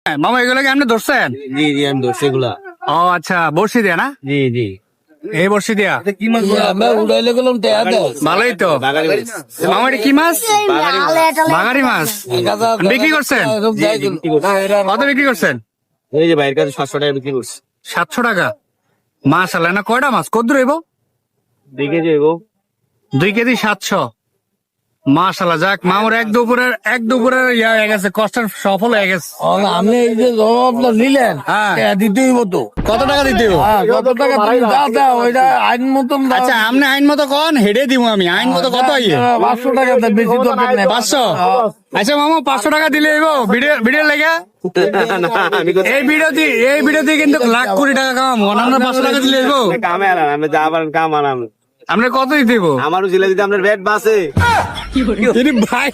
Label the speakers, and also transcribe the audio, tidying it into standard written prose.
Speaker 1: মামা এগুলো কি আপনি ধরছেন?
Speaker 2: জি জি আমি ধরছি এগুলা।
Speaker 1: ও আচ্ছা, বড়শি দিয়া না?
Speaker 2: জি জি
Speaker 1: এই বড়শি দিয়া
Speaker 2: কি মাছ আমরা উড়াইলে গেলাম
Speaker 1: ভালোই তো। মামা এটা কি মাছ? বাঙালি মাছ। বিক্রি করছেন? কত বিক্রি করছেন?
Speaker 2: এই যে ভাইয়ের কাছে 700 টাকা বিক্রি করছে।
Speaker 1: 700 টাকা। মাশাআল্লাহ, না কয়টা মাছ কত রইব?
Speaker 2: দেখে যাইবো
Speaker 1: 2 কেজি 700। মাশাআল্লাহ, যাক মামুর এক দুপুরের ইয়া হয়ে গেছে, কষ্টের সফল হয়ে গেছে।
Speaker 2: আপনি এই যে জবাবটা নিলেন
Speaker 1: হ্যাঁ।
Speaker 2: দিতেই হতো।
Speaker 1: কত টাকা দিতে হবে?
Speaker 2: কত টাকা তুমি দাও ওইটা আইন মতন দাও।
Speaker 1: আচ্ছা আপনি আইন মতো কন, হেডে দিব আমি। আইন মতো কত আইয়ে?
Speaker 2: 500 টাকা দেন, বেশি দরকার নেই।
Speaker 1: 500? আচ্ছা মামা 500 টাকা দিলে ভিডিও লেগে এই ভিডিওতে কিন্তু লাখ কোটি টাকা কামাবো। আমরা 500 টাকা দিলে
Speaker 2: কামে আর আমি যা পারেন কাম আনাম।
Speaker 1: আমরা কত দিতে দেবো?
Speaker 2: আমারও জিলে দিতে আপনার ব্যাট বাসে
Speaker 1: ভাই